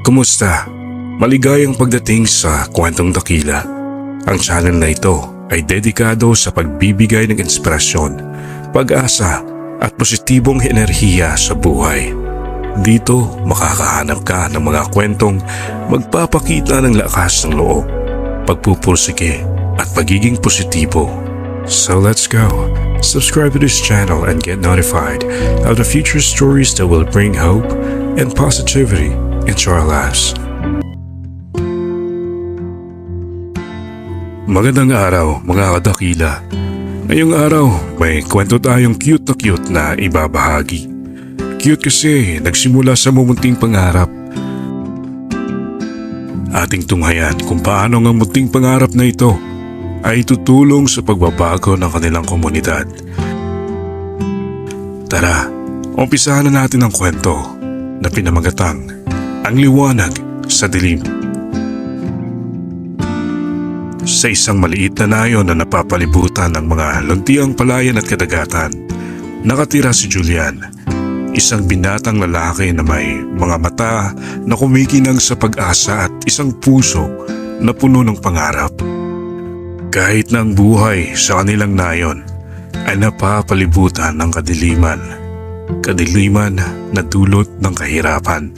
Kumusta? Maligayang pagdating sa Kwentong Dakila. Ang channel na ito ay dedikado sa pagbibigay ng inspirasyon, pag-asa at positibong enerhiya sa buhay. Dito makakahanap ka ng mga kwentong magpapakita ng lakas ng loob, pagpupursige at pagiging positibo. So let's go. Subscribe to this channel and get notified of the future stories that will bring hope and positivity into our lives. Magandang araw mga kadakila. Ngayong araw may kwento tayong cute na ibabahagi. Cute kasi nagsimula sa mumunting pangarap. Ating tunghayan kung paano ang munting pangarap na ito ay tutulong sa pagbabago ng kanilang komunidad. Tara, umpisahan na natin ang kwento na pinamagatang Ang Liwanag sa Dilim. Sa isang maliit na nayon na napapalibutan ng mga luntiang palayan at kadagatan, nakatira si Julian, isang binatang lalaki na may mga mata na kumikinang sa pag-asa at isang puso na puno ng pangarap. Kahit na ang buhay sa kanilang nayon ay napapalibutan ng kadiliman na dulot ng kahirapan,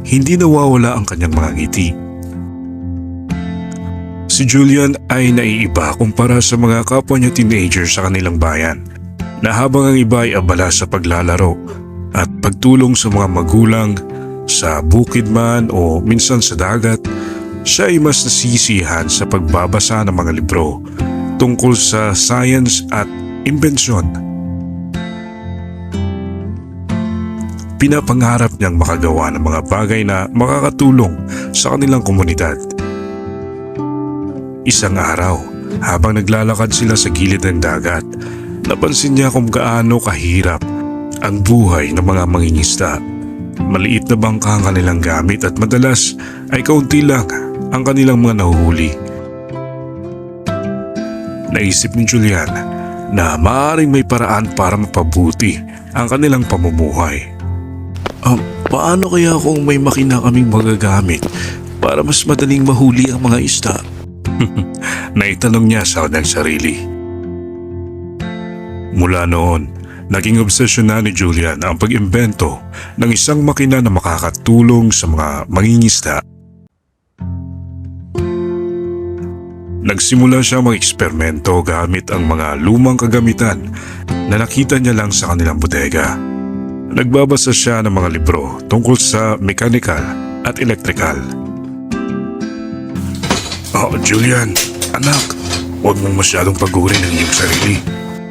hindi nawawala ang kanyang mga ngiti. Si Julian ay naiiba kumpara sa mga kapwa niya teenager sa kanilang bayan, na habang ang iba ay abala sa paglalaro at pagtulong sa mga magulang sa bukid man o minsan sa dagat, siya ay mas nasisiyahan sa pagbabasa ng mga libro tungkol sa science at imbensyon. Pinapangarap niyang makagawa ng mga bagay na makakatulong sa kanilang komunidad. Isang araw, habang naglalakad sila sa gilid ng dagat, napansin niya kung gaano kahirap ang buhay ng mga mangingisda. Maliit na bangka ang kanilang gamit at madalas ay kaunti lang ang kanilang mga nahuhuli. Naisip ni Julian na maaaring may paraan para mapabuti ang kanilang pamumuhay. Paano kaya kung may makina kaming magagamit para mas madaling mahuli ang mga isda? Naitanong niya sa kanyang sarili. Mula noon, naging obsesyon na ni Julian ang pag-imbento ng isang makina na makakatulong sa mga mangingisda. Nagsimula siya mag-eksperimento gamit ang mga lumang kagamitan na nakita niya lang sa kanilang bodega. Nagbabasa siya ng mga libro tungkol sa mechanical at electrical. Julian, anak, huwag mong masyadong pagurin ang iyong sarili,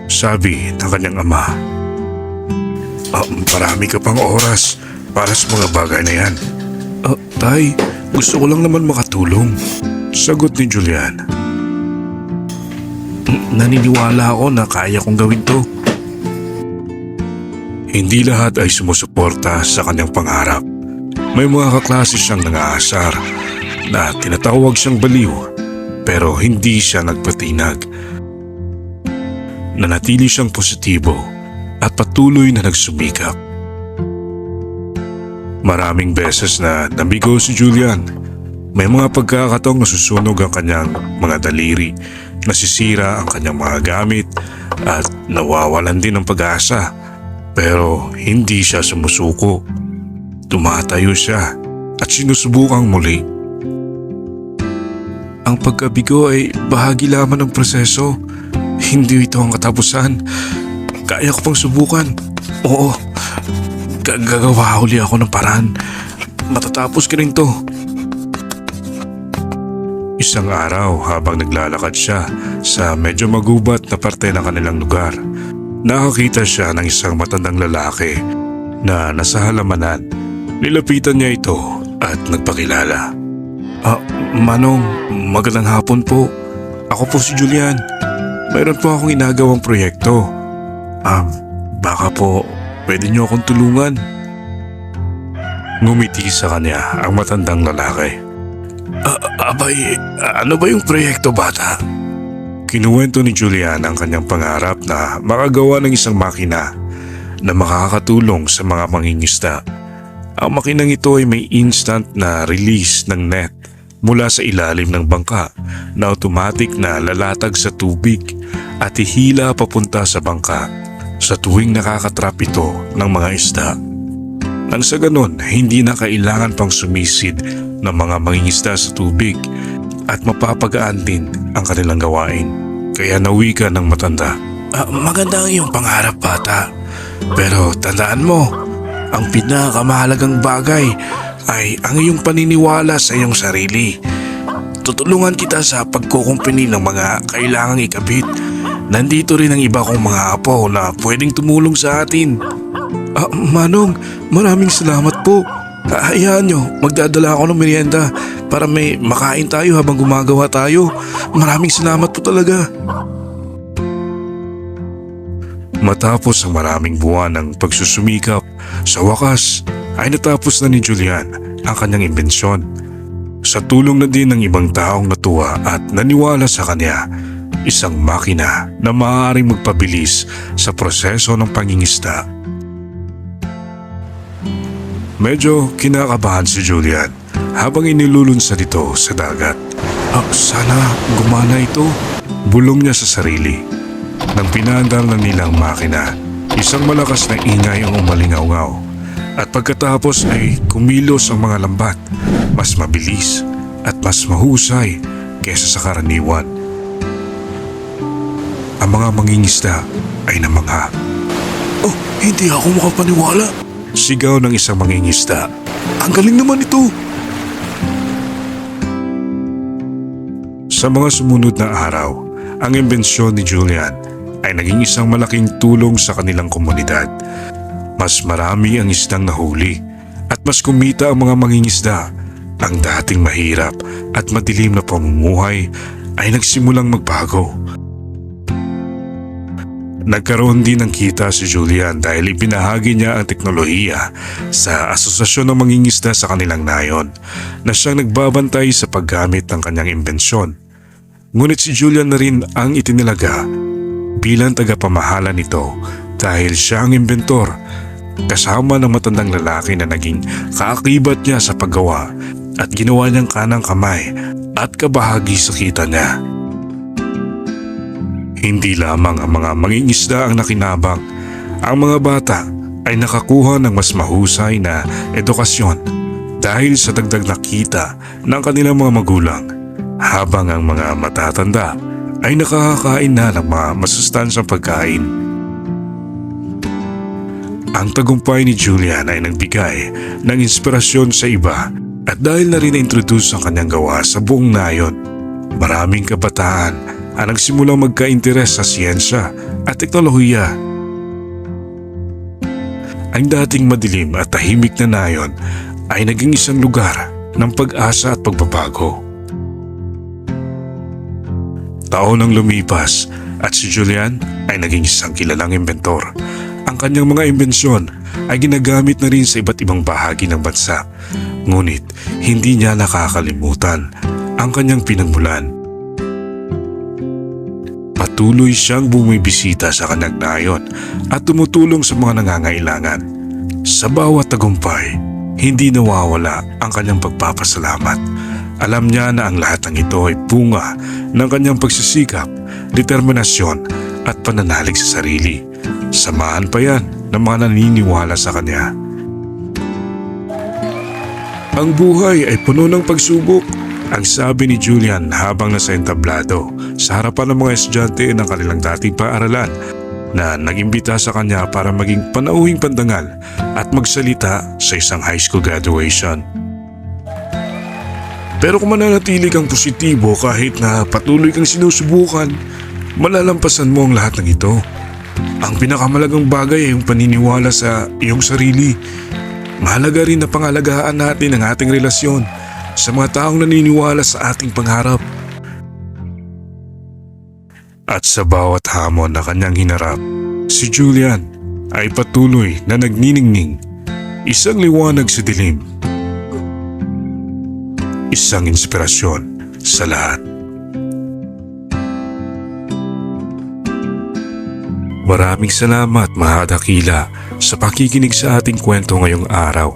sabi ng kanyang ama. Marami ka pang oras para sa mga bagay na yan. Tay, gusto ko lang naman makatulong, sagot ni Julian. Naniniwala ako na kaya kong gawin to. Hindi lahat ay sumusuporta sa kanyang pangarap. May mga kaklase siyang nangaasar na tinatawag siyang baliw, pero hindi siya nagpatinag. Nanatili siyang positibo at patuloy na nagsumikap. Maraming beses na nabigo si Julian. May mga pagkakataong nasusunog ang kanyang mga daliri, nasisira ang kanyang mga gamit at nawawalan din ng pag-asa. Pero hindi siya sumusuko. Tumatayo siya at sinusubukang muli. Ang pagkabigo ay bahagi lamang ng proseso. Hindi ito ang katapusan. Kaya ko pang subukan. Oo, gagawa uli ako ng paraan. Matatapos ka rin to. Isang araw habang naglalakad siya sa medyo magubat na parte ng kanilang lugar, nakakita siya ng isang matandang lalaki na nasa halamanan. Nilapitan niya ito at nagpakilala. Manong, magandang hapon po. Ako po si Julian. Mayroon po akong inagawang proyekto. Baka po pwede niyo akong tulungan. Ngumiti sa kanya ang matandang lalaki. Ano ba yung proyekto, bata? Kinuwento ni Julian ang kanyang pangarap na makagawa ng isang makina na makakatulong sa mga mangingisda. Ang makinang ito ay may instant na release ng net mula sa ilalim ng bangka na automatic na lalatag sa tubig at ihila papunta sa bangka sa tuwing nakakatrap ito ng mga isda. Nang sa ganon, hindi na kailangan pang sumisid ng mga mangingisda sa tubig at mapapagaan din ang kanilang gawain. Kaya nawika ng matanda, maganda ang iyong pangarap, bata. Pero tandaan mo, ang pinakamahalagang bagay ay ang iyong paniniwala sa iyong sarili. Tutulungan kita sa pagkukumpuni ng mga kailangang ikabit. Nandito rin ang iba kong mga apo na pwedeng tumulong sa atin. Manong, maraming salamat po. Hayaan nyo, magdadala ako ng merienda para may makain tayo habang gumagawa tayo. Maraming salamat po talaga. Matapos ang maraming buwan ng pagsusumikap, sa wakas ay natapos na ni Julian ang kanyang imbensyon. Sa tulong na din ng ibang taong natuwa at naniwala sa kanya, isang makina na maaaring magpabilis sa proseso ng pangingisda. Medyo kinakabahan si Julian habang inilulunsad ito sa dagat. Sana gumana ito, bulong niya sa sarili. Nang pinaandar na nilang makina, isang malakas na ingay ang umalingaw-ngaw at pagkatapos ay kumilos ang mga lambat, mas mabilis at mas mahusay kaysa sa karaniwan. Ang mga mangingisda ay namangha. Hindi ako makapaniwala, sigaw ng isang mangingisda. Ang galing naman ito! Sa mga sumunod na araw, ang imbensyon ni Julian ay naging isang malaking tulong sa kanilang komunidad. Mas marami ang isdang nahuli at mas kumita ang mga mangingisda. Ang dating mahirap at madilim na pamumuhay ay nagsimulang magbago. Nagkaroon din ng kita si Julian dahil ibinahagi niya ang teknolohiya sa asosasyon ng mangingisda sa kanilang nayon na siyang nagbabantay sa paggamit ng kanyang imbensyon. Ngunit si Julian na rin ang itinilaga bilang tagapamahala nito dahil siya ang inventor kasama ng matandang lalaki na naging kaakibat niya sa paggawa at ginawa niyang kanang kamay at kabahagi sa kita niya. Hindi lamang ang mga mangingisda ang nakinabang, ang mga bata ay nakakuha ng mas mahusay na edukasyon dahil sa dagdag na kita ng kanilang mga magulang, habang ang mga matatanda ay nakakakain na ng mga masustansyang pagkain. Ang tagumpay ni Julian ay nagbigay ng inspirasyon sa iba at dahil na rin na-introduce ang kanyang gawa sa buong nayon, maraming kabataan ang nagsimulang magka-interes sa siyensya at teknolohiya. Ang dating madilim at tahimik na nayon ay naging isang lugar ng pag-asa at pagbabago. Taon ang lumipas at si Julian ay naging isang kilalang inventor. Ang kanyang mga imbensyon ay ginagamit na rin sa iba't ibang bahagi ng bansa. Ngunit hindi niya nakakalimutan ang kanyang pinagmulan. Patuloy siyang bumibisita sa kanyang nayon at tumutulong sa mga nangangailangan. Sa bawat tagumpay, hindi nawawala ang kanyang pagpapasalamat. Alam niya na ang lahat ng ito ay bunga ng kanyang pagsisikap, determinasyon at pananalig sa sarili. Samahan pa yan ng mga naniniwala sa kanya. Ang buhay ay puno ng pagsubok, ang sabi ni Julian habang nasa entablado sa harapan ng mga estudyante ng kanilang dating paaralan na nag-imbita sa kanya para maging panauhing pandangal at magsalita sa isang high school graduation. Pero kung mananatili kang positibo kahit na patuloy kang sinusubukan, malalampasan mo ang lahat ng ito. Ang pinakamalagang bagay ay yung paniniwala sa iyong sarili. Mahalaga rin na pangalagaan natin ang ating relasyon sa mga taong naniniwala sa ating pangarap. At sa bawat hamon na kanyang hinarap, si Julian ay patuloy na nagniningning, isang liwanag sa dilim. Isang inspirasyon sa lahat. Maraming salamat mga dakila sa pakikinig sa ating kwento ngayong araw.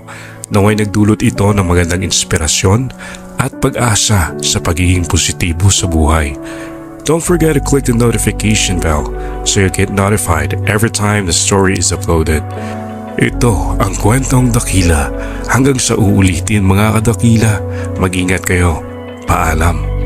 naway nagdulot ito ng magandang inspirasyon at pag-asa sa pagiging positibo sa buhay. Don't forget to click the notification bell so you get notified every time the story is uploaded. Ito ang kwentong dakila. Hanggang sa uulitin mga kadakila, mag-ingat kayo. Paalam.